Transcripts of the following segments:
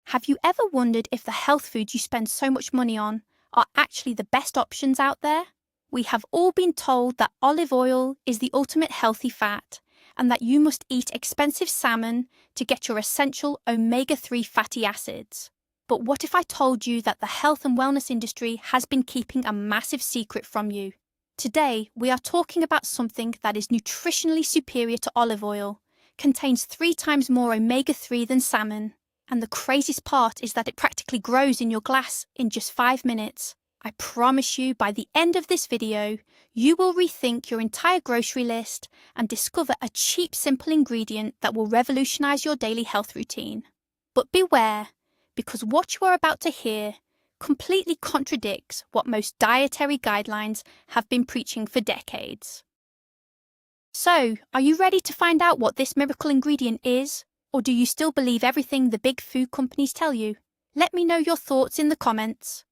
Have you ever wondered if the health foods you spend so much money on are actually the best options out there? We have all been told that olive oil is the ultimate healthy fat and that you must eat expensive salmon to get your essential omega-3 fatty acids. But what if I told you that the health and wellness industry has been keeping a massive secret from you? Today, we are talking about something that is nutritionally superior to olive oil, contains 3 times more omega-3 than salmon, and the craziest part is that it practically grows in your glass in just 5 minutes. I promise you, by the end of this video, you will rethink your entire grocery list and discover a cheap, simple ingredient that will revolutionize your daily health routine. But beware, because what you are about to hear completely contradicts what most dietary guidelines have been preaching for decades. So, are you ready to find out what this miracle ingredient is? Or do you still believe everything the big food companies tell you? Let me know your thoughts in the comments.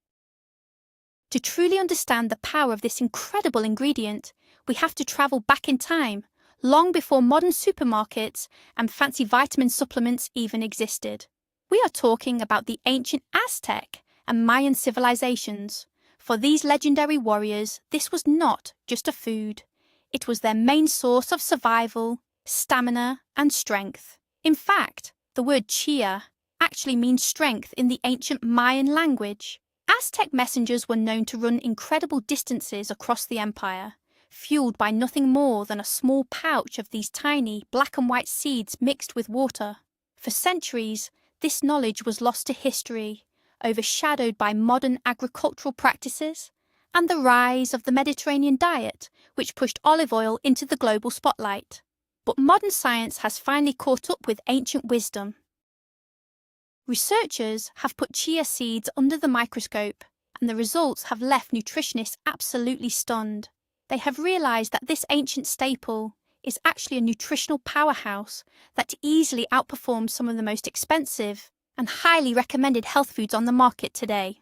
To truly understand the power of this incredible ingredient, we have to travel back in time, long before modern supermarkets and fancy vitamin supplements even existed. We are talking about the ancient Aztec and Mayan civilizations. For these legendary warriors, this was not just a food. It was their main source of survival, stamina, and strength. In fact, the word Chia actually means strength in the ancient Mayan language. Aztec messengers were known to run incredible distances across the empire, fueled by nothing more than a small pouch of these tiny black and white seeds mixed with water. For centuries, this knowledge was lost to history, overshadowed by modern agricultural practices and the rise of the Mediterranean diet, which pushed olive oil into the global spotlight. But modern science has finally caught up with ancient wisdom. Researchers have put chia seeds under the microscope, and the results have left nutritionists absolutely stunned. They have realized that this ancient staple is actually a nutritional powerhouse that easily outperforms some of the most expensive and highly recommended health foods on the market today.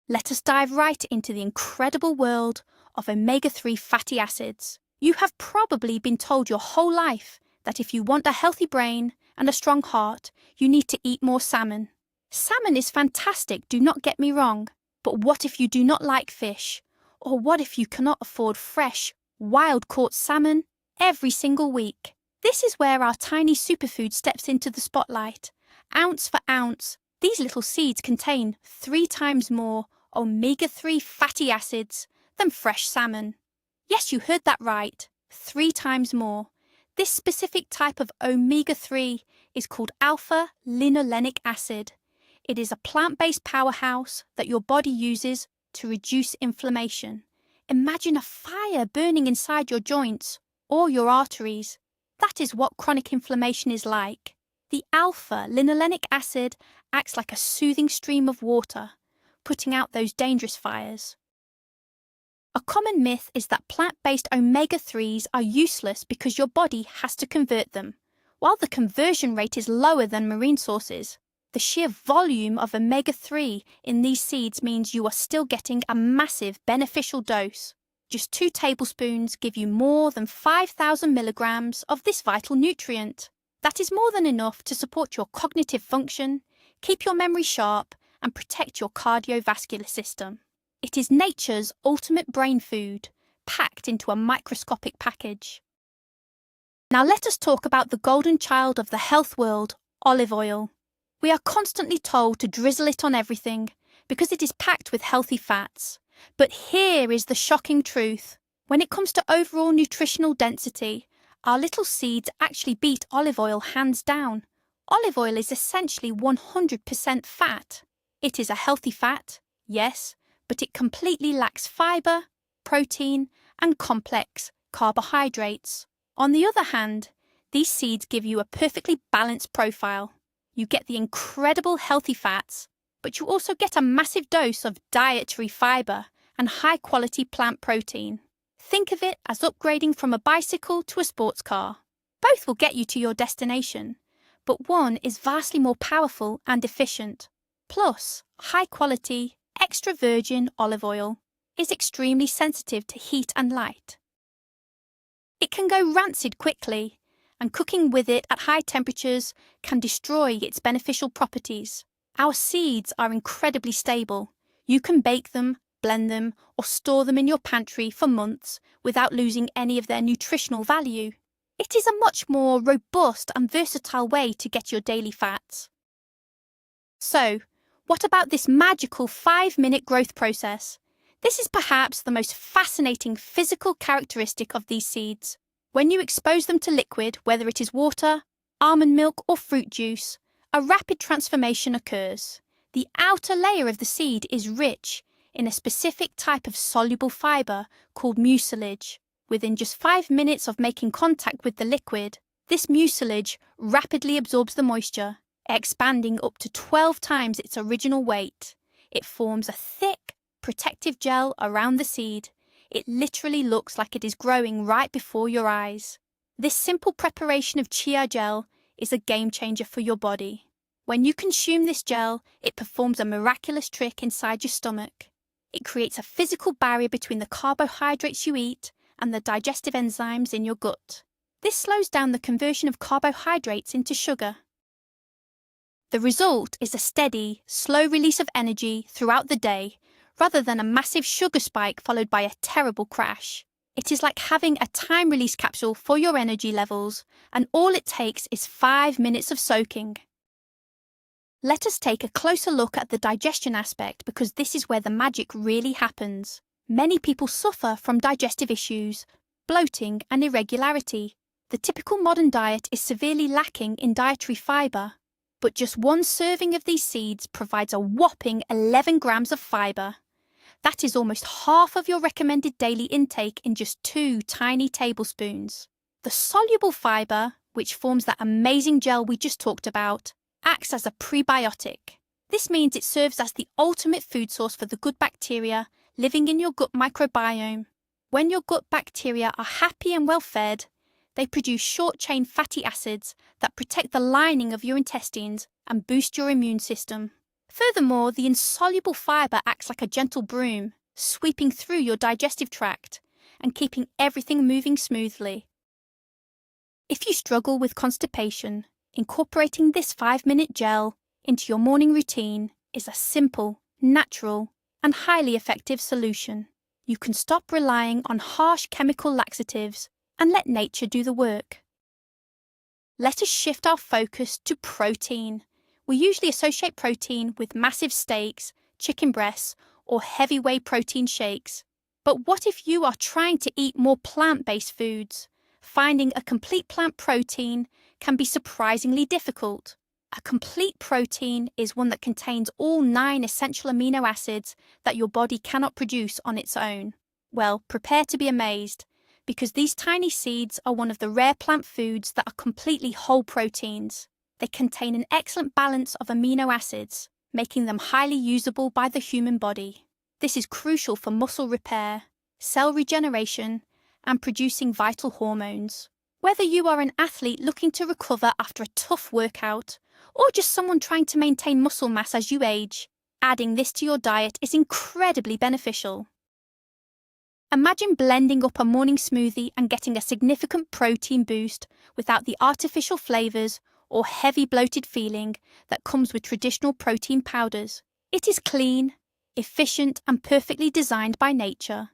Let us dive right into the incredible world of omega-3 fatty acids. You have probably been told your whole life that if you want a healthy brain and a strong heart, you need to eat more salmon. Salmon is fantastic, do not get me wrong, but what if you do not like fish? Or what if you cannot afford fresh, wild-caught salmon every single week? This is where our tiny superfood steps into the spotlight. Ounce for ounce, these little seeds contain 3 times more omega-3 fatty acids than fresh salmon. Yes, you heard that right, 3 times more. This specific type of omega-3 is called alpha-linolenic acid. It is a plant-based powerhouse that your body uses to reduce inflammation. Imagine a fire burning inside your joints or your arteries. That is what chronic inflammation is like. The alpha-linolenic acid acts like a soothing stream of water, putting out those dangerous fires. A common myth is that plant-based omega-3s are useless because your body has to convert them. While the conversion rate is lower than marine sources, the sheer volume of omega-3 in these seeds means you are still getting a massive beneficial dose. Just 2 tablespoons give you more than 5,000 milligrams of this vital nutrient. That is more than enough to support your cognitive function, keep your memory sharp, and protect your cardiovascular system. It is nature's ultimate brain food, packed into a microscopic package. Now let us talk about the golden child of the health world, olive oil. We are constantly told to drizzle it on everything because it is packed with healthy fats. But here is the shocking truth. When it comes to overall nutritional density, our little seeds actually beat olive oil hands down. Olive oil is essentially 100% fat. It is a healthy fat, yes, but it completely lacks fiber, protein, and complex carbohydrates. On the other hand, these seeds give you a perfectly balanced profile. You get the incredible healthy fats, but you also get a massive dose of dietary fiber and high-quality plant protein. Think of it as upgrading from a bicycle to a sports car. Both will get you to your destination, but one is vastly more powerful and efficient. Plus, high-quality, extra virgin olive oil is extremely sensitive to heat and light. It can go rancid quickly, and cooking with it at high temperatures can destroy its beneficial properties. Our seeds are incredibly stable. You can bake them, blend them, or store them in your pantry for months without losing any of their nutritional value. It is a much more robust and versatile way to get your daily fats. So, what about this magical 5-minute growth process? This is perhaps the most fascinating physical characteristic of these seeds. When you expose them to liquid, whether it is water, almond milk, or fruit juice, a rapid transformation occurs. The outer layer of the seed is rich in a specific type of soluble fiber called mucilage. Within just 5 minutes of making contact with the liquid, this mucilage rapidly absorbs the moisture, expanding up to 12 times its original weight. It forms a thick, protective gel around the seed. It literally looks like it is growing right before your eyes. This simple preparation of chia gel is a game changer for your body. When you consume this gel, it performs a miraculous trick inside your stomach. It creates a physical barrier between the carbohydrates you eat and the digestive enzymes in your gut. This slows down the conversion of carbohydrates into sugar. The result is a steady, slow release of energy throughout the day, rather than a massive sugar spike followed by a terrible crash. It is like having a time-release capsule for your energy levels, and all it takes is 5 minutes of soaking. Let us take a closer look at the digestion aspect, because this is where the magic really happens. Many people suffer from digestive issues, bloating, and irregularity. The typical modern diet is severely lacking in dietary fiber, but just one serving of these seeds provides a whopping 11 grams of fiber. That is almost half of your recommended daily intake in just 2 tiny tablespoons. The soluble fiber, which forms that amazing gel we just talked about, acts as a prebiotic. This means it serves as the ultimate food source for the good bacteria living in your gut microbiome. When your gut bacteria are happy and well fed, they produce short-chain fatty acids that protect the lining of your intestines and boost your immune system. Furthermore, the insoluble fiber acts like a gentle broom, sweeping through your digestive tract and keeping everything moving smoothly. If you struggle with constipation, incorporating this 5-minute gel into your morning routine is a simple, natural, and highly effective solution. You can stop relying on harsh chemical laxatives and let nature do the work. Let us shift our focus to protein. We usually associate protein with massive steaks, chicken breasts, or heavy whey protein shakes. But what if you are trying to eat more plant-based foods? Finding a complete plant protein can be surprisingly difficult. A complete protein is one that contains all 9 essential amino acids that your body cannot produce on its own. Well, prepare to be amazed, because these tiny seeds are one of the rare plant foods that are completely whole proteins. They contain an excellent balance of amino acids, making them highly usable by the human body. This is crucial for muscle repair, cell regeneration, and producing vital hormones. Whether you are an athlete looking to recover after a tough workout, or just someone trying to maintain muscle mass as you age, adding this to your diet is incredibly beneficial. Imagine blending up a morning smoothie and getting a significant protein boost without the artificial flavors or heavy bloated feeling that comes with traditional protein powders. It is clean, efficient, and perfectly designed by nature.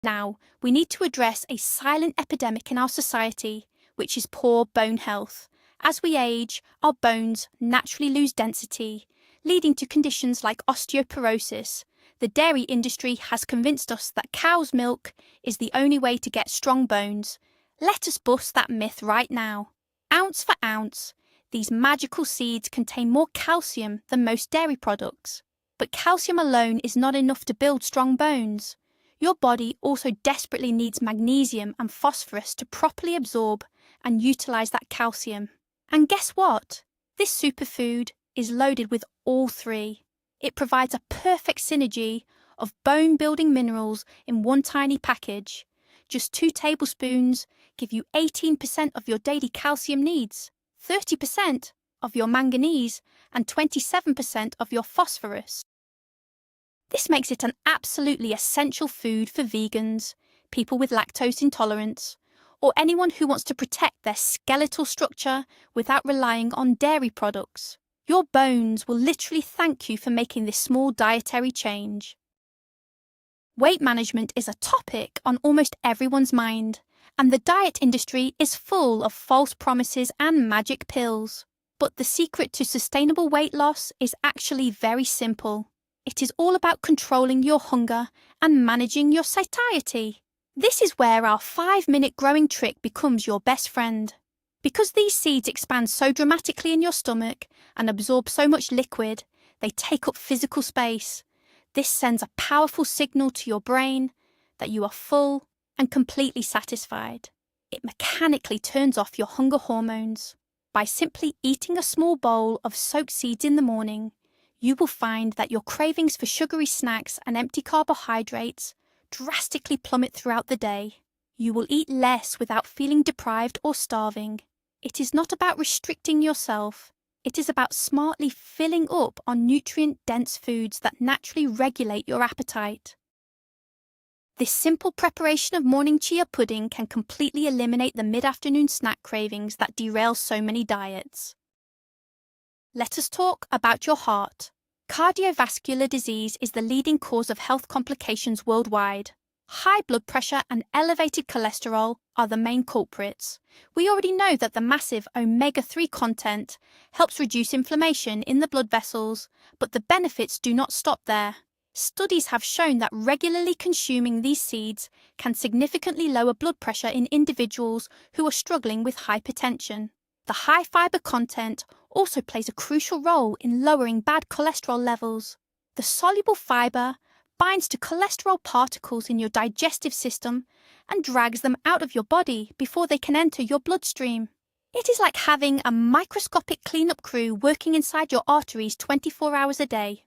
Now, we need to address a silent epidemic in our society, which is poor bone health. As we age, our bones naturally lose density, leading to conditions like osteoporosis. The dairy industry has convinced us that cow's milk is the only way to get strong bones. Let us bust that myth right now. Ounce for ounce, these magical seeds contain more calcium than most dairy products. But calcium alone is not enough to build strong bones. Your body also desperately needs magnesium and phosphorus to properly absorb and utilize that calcium. And guess what? This superfood is loaded with all 3. It provides a perfect synergy of bone-building minerals in one tiny package. Just 2 tablespoons give you 18% of your daily calcium needs, 30% of your manganese, and 27% of your phosphorus. This makes it an absolutely essential food for vegans, people with lactose intolerance, or anyone who wants to protect their skeletal structure without relying on dairy products. Your bones will literally thank you for making this small dietary change. Weight management is a topic on almost everyone's mind, and the diet industry is full of false promises and magic pills. But the secret to sustainable weight loss is actually very simple. It is all about controlling your hunger and managing your satiety. This is where our 5-minute growing trick becomes your best friend. Because these seeds expand so dramatically in your stomach and absorb so much liquid, they take up physical space. This sends a powerful signal to your brain that you are full and completely satisfied. It mechanically turns off your hunger hormones. By simply eating a small bowl of soaked seeds in the morning, you will find that your cravings for sugary snacks and empty carbohydrates drastically plummet throughout the day. You will eat less without feeling deprived or starving. It is not about restricting yourself. It is about smartly filling up on nutrient-dense foods that naturally regulate your appetite. This simple preparation of morning chia pudding can completely eliminate the mid-afternoon snack cravings that derail so many diets. Let us talk about your heart. Cardiovascular disease is the leading cause of health complications worldwide. High blood pressure and elevated cholesterol are the main culprits. We already know that the massive omega-3 content helps reduce inflammation in the blood vessels, but the benefits do not stop there. Studies have shown that regularly consuming these seeds can significantly lower blood pressure in individuals who are struggling with hypertension. The high fiber content also plays a crucial role in lowering bad cholesterol levels. The soluble fiber binds to cholesterol particles in your digestive system and drags them out of your body before they can enter your bloodstream. It is like having a microscopic cleanup crew working inside your arteries 24 hours a day.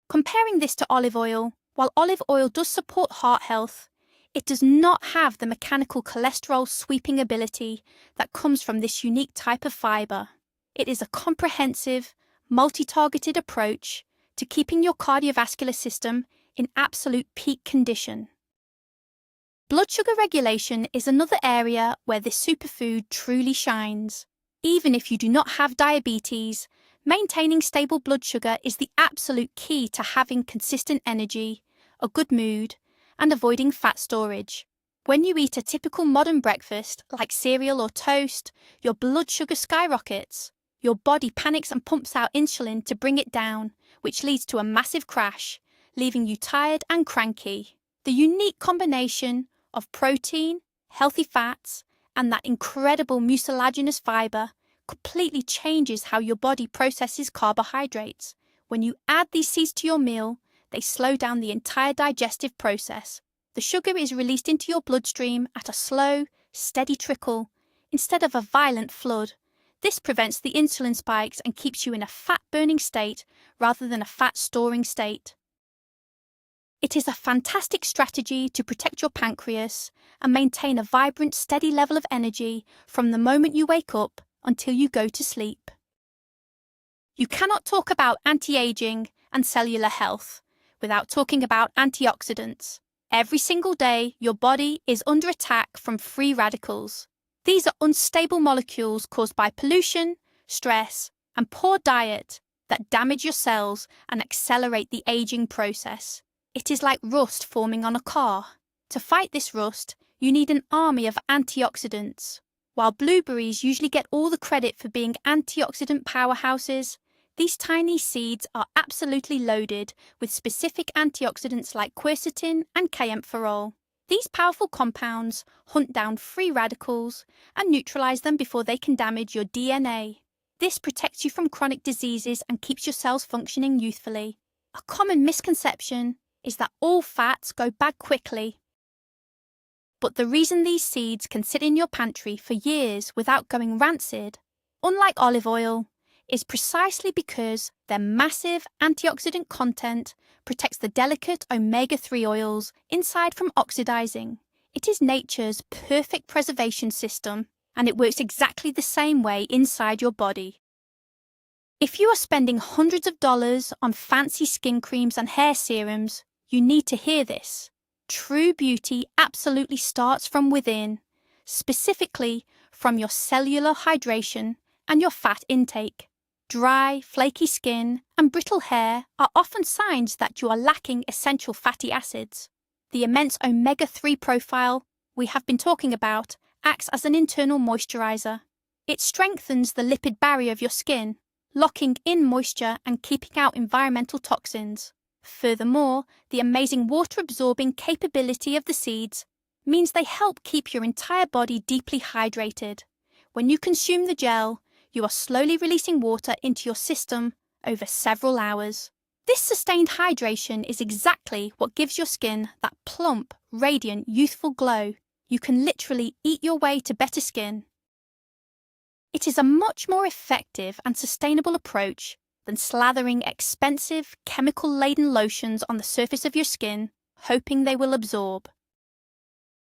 Comparing this to olive oil, while olive oil does support heart health, it does not have the mechanical cholesterol sweeping ability that comes from this unique type of fiber. It is a comprehensive, multi-targeted approach to keeping your cardiovascular system in absolute peak condition. Blood sugar regulation is another area where this superfood truly shines. Even if you do not have diabetes, maintaining stable blood sugar is the absolute key to having consistent energy, a good mood, and avoiding fat storage. When you eat a typical modern breakfast, like cereal or toast, your blood sugar skyrockets. Your body panics and pumps out insulin to bring it down, which leads to a massive crash, leaving you tired and cranky. The unique combination of protein, healthy fats, and that incredible mucilaginous fiber completely changes how your body processes carbohydrates. When you add these seeds to your meal, they slow down the entire digestive process. The sugar is released into your bloodstream at a slow, steady trickle, instead of a violent flood. This prevents the insulin spikes and keeps you in a fat-burning state rather than a fat-storing state. It is a fantastic strategy to protect your pancreas and maintain a vibrant, steady level of energy from the moment you wake up until you go to sleep. You cannot talk about anti-aging and cellular health without talking about antioxidants. Every single day, your body is under attack from free radicals. These are unstable molecules caused by pollution, stress, and poor diet that damage your cells and accelerate the aging process. It is like rust forming on a car. To fight this rust, you need an army of antioxidants. While blueberries usually get all the credit for being antioxidant powerhouses, these tiny seeds are absolutely loaded with specific antioxidants like quercetin and kaempferol. These powerful compounds hunt down free radicals and neutralize them before they can damage your DNA. This protects you from chronic diseases and keeps your cells functioning youthfully. A common misconception is that all fats go bad quickly. But the reason these seeds can sit in your pantry for years without going rancid, unlike olive oil, is precisely because their massive antioxidant content protects the delicate omega-3 oils inside from oxidizing. It is nature's perfect preservation system, and it works exactly the same way inside your body. If you are spending hundreds of dollars on fancy skin creams and hair serums, you need to hear this. True beauty absolutely starts from within, specifically from your cellular hydration and your fat intake. Dry, flaky skin and brittle hair are often signs that you are lacking essential fatty acids. The immense omega-3 profile we have been talking about acts as an internal moisturizer. It strengthens the lipid barrier of your skin, locking in moisture and keeping out environmental toxins. Furthermore, the amazing water-absorbing capability of the seeds means they help keep your entire body deeply hydrated. When you consume the gel, you are slowly releasing water into your system over several hours. This sustained hydration is exactly what gives your skin that plump, radiant, youthful glow. You can literally eat your way to better skin. It is a much more effective and sustainable approach than slathering expensive, chemical-laden lotions on the surface of your skin, hoping they will absorb.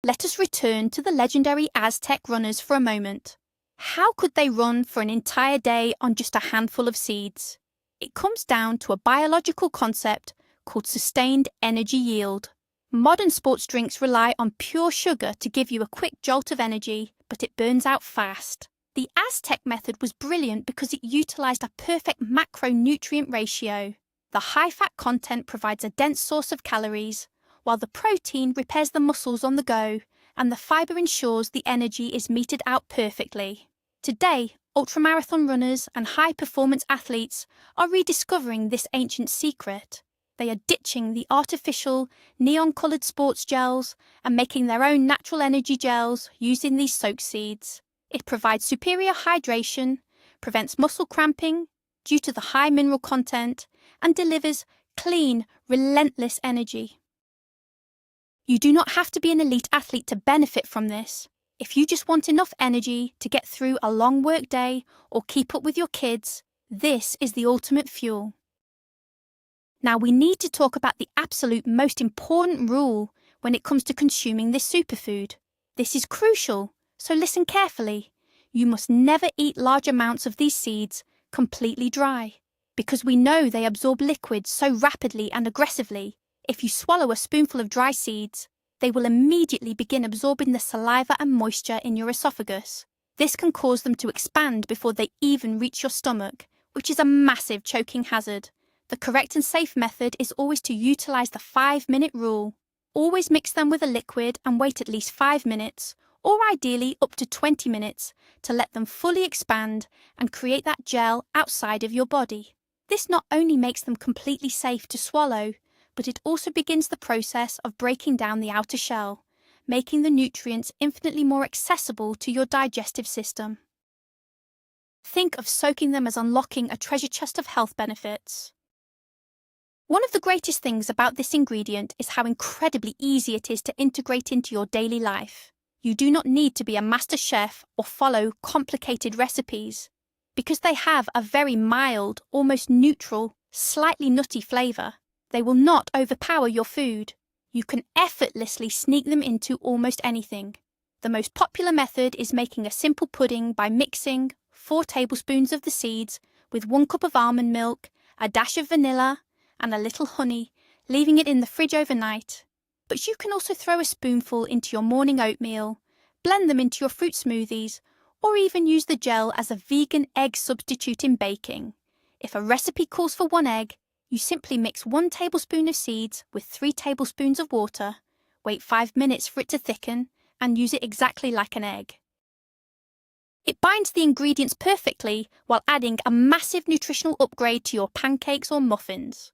Let us return to the legendary Aztec runners for a moment. How could they run for an entire day on just a handful of seeds? It comes down to a biological concept called sustained energy yield. Modern sports drinks rely on pure sugar to give you a quick jolt of energy, but it burns out fast. The Aztec method was brilliant because it utilized a perfect macronutrient ratio. The high-fat content provides a dense source of calories, while the protein repairs the muscles on the go, and the fiber ensures the energy is metered out perfectly. Today, ultramarathon runners and high-performance athletes are rediscovering this ancient secret. They are ditching the artificial, neon-coloured sports gels and making their own natural energy gels using these soak seeds. It provides superior hydration, prevents muscle cramping due to the high mineral content, and delivers clean, relentless energy. You do not have to be an elite athlete to benefit from this. If you just want enough energy to get through a long work day or keep up with your kids, this is the ultimate fuel. Now we need to talk about the absolute most important rule when it comes to consuming this superfood. This is crucial, so listen carefully. You must never eat large amounts of these seeds completely dry, because we know they absorb liquids so rapidly and aggressively. If you swallow a spoonful of dry seeds, they will immediately begin absorbing the saliva and moisture in your esophagus. This can cause them to expand before they even reach your stomach, which is a massive choking hazard. The correct and safe method is always to utilize the 5-minute rule. Always mix them with a liquid and wait at least 5 minutes, or ideally up to 20 minutes, to let them fully expand and create that gel outside of your body. This not only makes them completely safe to swallow, but it also begins the process of breaking down the outer shell, making the nutrients infinitely more accessible to your digestive system. Think of soaking them as unlocking a treasure chest of health benefits. One of the greatest things about this ingredient is how incredibly easy it is to integrate into your daily life. You do not need to be a master chef or follow complicated recipes, because they have a very mild, almost neutral, slightly nutty flavour. They will not overpower your food. You can effortlessly sneak them into almost anything. The most popular method is making a simple pudding by mixing 4 tablespoons of the seeds with 1 cup of almond milk, a dash of vanilla, and a little honey, leaving it in the fridge overnight. But you can also throw a spoonful into your morning oatmeal, blend them into your fruit smoothies, or even use the gel as a vegan egg substitute in baking. If a recipe calls for 1 egg, you simply mix 1 tablespoon of seeds with 3 tablespoons of water, wait 5 minutes for it to thicken, and use it exactly like an egg. It binds the ingredients perfectly while adding a massive nutritional upgrade to your pancakes or muffins.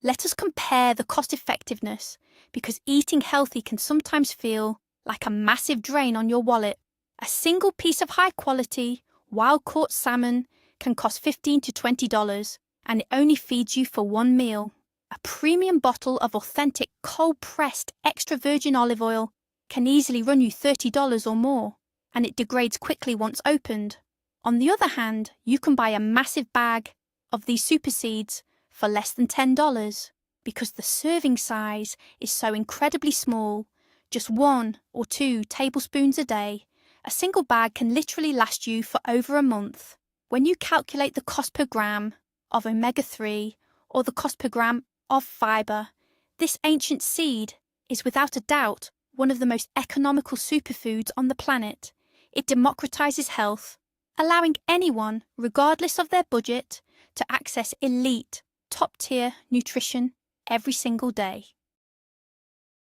Let us compare the cost effectiveness, because eating healthy can sometimes feel like a massive drain on your wallet. A single piece of high quality, wild-caught salmon can cost $15 to $20, and it only feeds you for 1 meal. A premium bottle of authentic cold-pressed extra virgin olive oil can easily run you $30 or more, and it degrades quickly once opened. On the other hand, you can buy a massive bag of these super seeds for less than $10, because the serving size is so incredibly small, just 1 or 2 tablespoons a day. A single bag can literally last you for over a month. When you calculate the cost per gram of omega-3 or the cost per gram of fiber, this ancient seed is without a doubt one of the most economical superfoods on the planet, it democratizes health, allowing anyone, regardless of their budget, to access elite, top-tier nutrition every single day.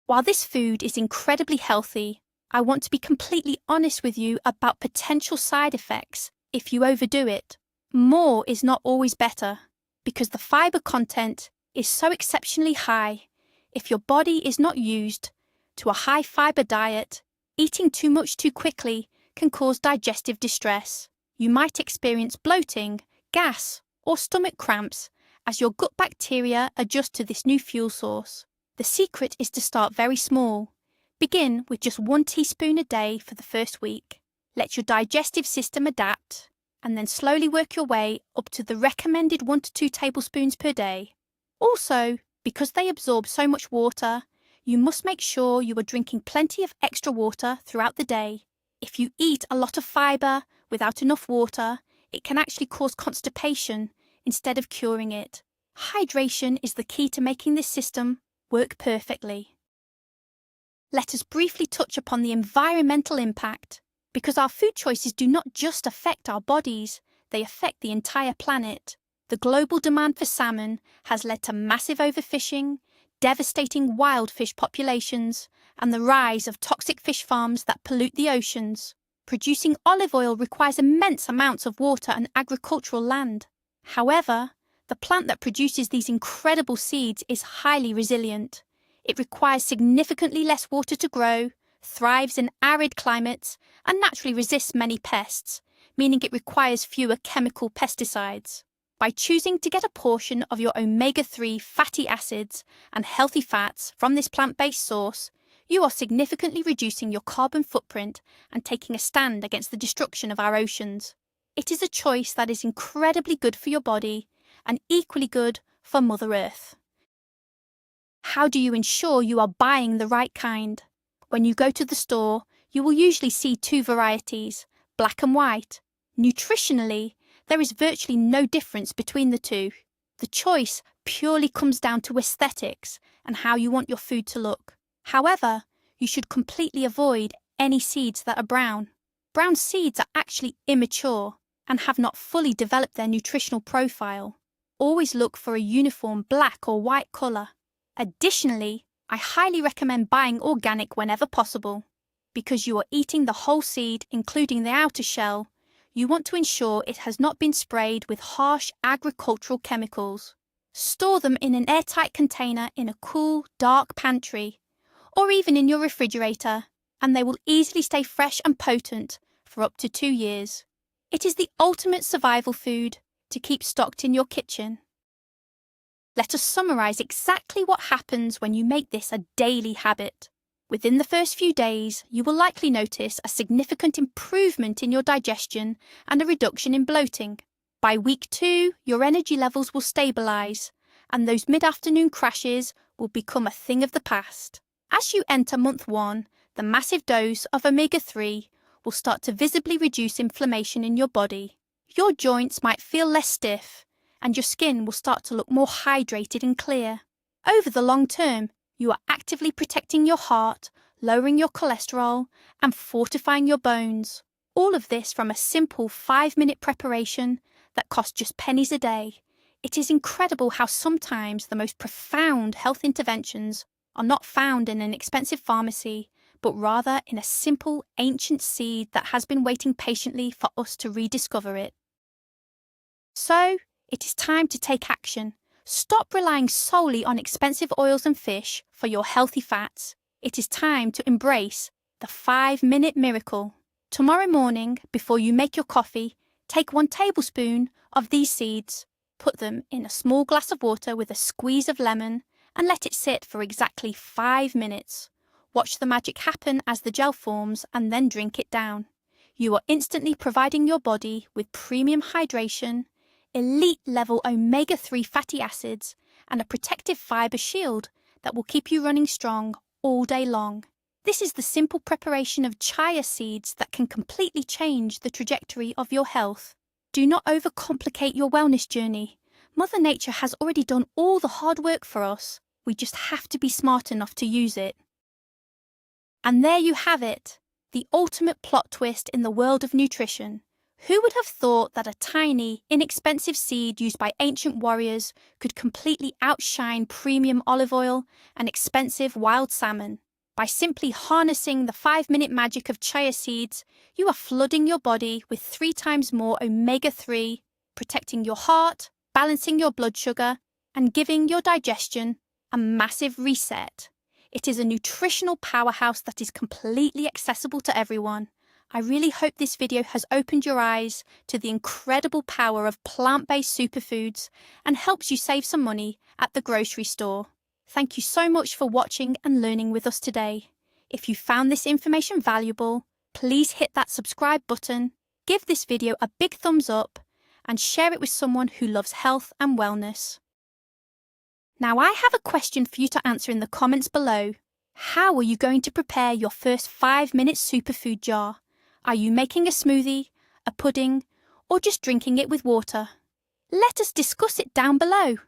While this food is incredibly healthy, I want to be completely honest with you about potential side effects if you overdo it. More is not always better, because the fiber content is so exceptionally high. If your body is not used to a high fiber diet, eating too much too quickly can cause digestive distress. You might experience bloating, gas, or stomach cramps as your gut bacteria adjust to this new fuel source. The secret is to start very small. Begin with just 1 teaspoon a day for the first week. Let your digestive system adapt, and then slowly work your way up to the recommended 1 to 2 tablespoons per day. Also, because they absorb so much water, you must make sure you are drinking plenty of extra water throughout the day. If you eat a lot of fiber without enough water, it can actually cause constipation instead of curing it. Hydration is the key to making this system work perfectly. Let us briefly touch upon the environmental impact, because our food choices do not just affect our bodies, they affect the entire planet. The global demand for salmon has led to massive overfishing, devastating wild fish populations, and the rise of toxic fish farms that pollute the oceans. Producing olive oil requires immense amounts of water and agricultural land. However, the plant that produces these incredible seeds is highly resilient. It requires significantly less water to grow, thrives in arid climates, and naturally resists many pests, meaning it requires fewer chemical pesticides. By choosing to get a portion of your omega-3 fatty acids and healthy fats from this plant-based source, you are significantly reducing your carbon footprint and taking a stand against the destruction of our oceans. It is a choice that is incredibly good for your body and equally good for Mother Earth. How do you ensure you are buying the right kind? When you go to the store, you will usually see 2 varieties, black and white. Nutritionally, there is virtually no difference between the two. The choice purely comes down to aesthetics and how you want your food to look. However, you should completely avoid any seeds that are brown. Brown seeds are actually immature and have not fully developed their nutritional profile. Always look for a uniform black or white colour. Additionally, I highly recommend buying organic whenever possible. Because you are eating the whole seed, including the outer shell, you want to ensure it has not been sprayed with harsh agricultural chemicals. Store them in an airtight container in a cool, dark pantry, or even in your refrigerator, and they will easily stay fresh and potent for up to 2 years. It is the ultimate survival food to keep stocked in your kitchen. Let us summarise exactly what happens when you make this a daily habit. Within the first few days, you will likely notice a significant improvement in your digestion and a reduction in bloating. By week 2, your energy levels will stabilise, and those mid-afternoon crashes will become a thing of the past. As you enter month 1, the massive dose of omega-3 will start to visibly reduce inflammation in your body. Your joints might feel less stiff, and your skin will start to look more hydrated and clear. Over the long term, you are actively protecting your heart, lowering your cholesterol, and fortifying your bones. All of this from a simple 5-minute preparation that costs just pennies a day. It is incredible how sometimes the most profound health interventions are not found in an expensive pharmacy, but rather in a simple, ancient seed that has been waiting patiently for us to rediscover it. So, it is time to take action. Stop relying solely on expensive oils and fish for your healthy fats. It is time to embrace the 5-minute miracle. Tomorrow morning, before you make your coffee, take 1 tablespoon of these seeds, put them in a small glass of water with a squeeze of lemon, and let it sit for exactly 5 minutes. Watch the magic happen as the gel forms and then drink it down. You are instantly providing your body with premium hydration, elite-level omega-3 fatty acids, and a protective fibre shield that will keep you running strong all day long. This is the simple preparation of chia seeds that can completely change the trajectory of your health. Do not overcomplicate your wellness journey. Mother Nature has already done all the hard work for us. We just have to be smart enough to use it. And there you have it, the ultimate plot twist in the world of nutrition. Who would have thought that a tiny, inexpensive seed used by ancient warriors could completely outshine premium olive oil and expensive wild salmon? By simply harnessing the 5-minute magic of chia seeds, you are flooding your body with 3 times more omega-3, protecting your heart, balancing your blood sugar, and giving your digestion a massive reset. It is a nutritional powerhouse that is completely accessible to everyone. I really hope this video has opened your eyes to the incredible power of plant-based superfoods and helps you save some money at the grocery store. Thank you so much for watching and learning with us today. If you found this information valuable, please hit that subscribe button, give this video a big thumbs up, and share it with someone who loves health and wellness. Now I have a question for you to answer in the comments below. How are you going to prepare your first 5-minute superfood jar? Are you making a smoothie, a pudding, or just drinking it with water? Let us discuss it down below.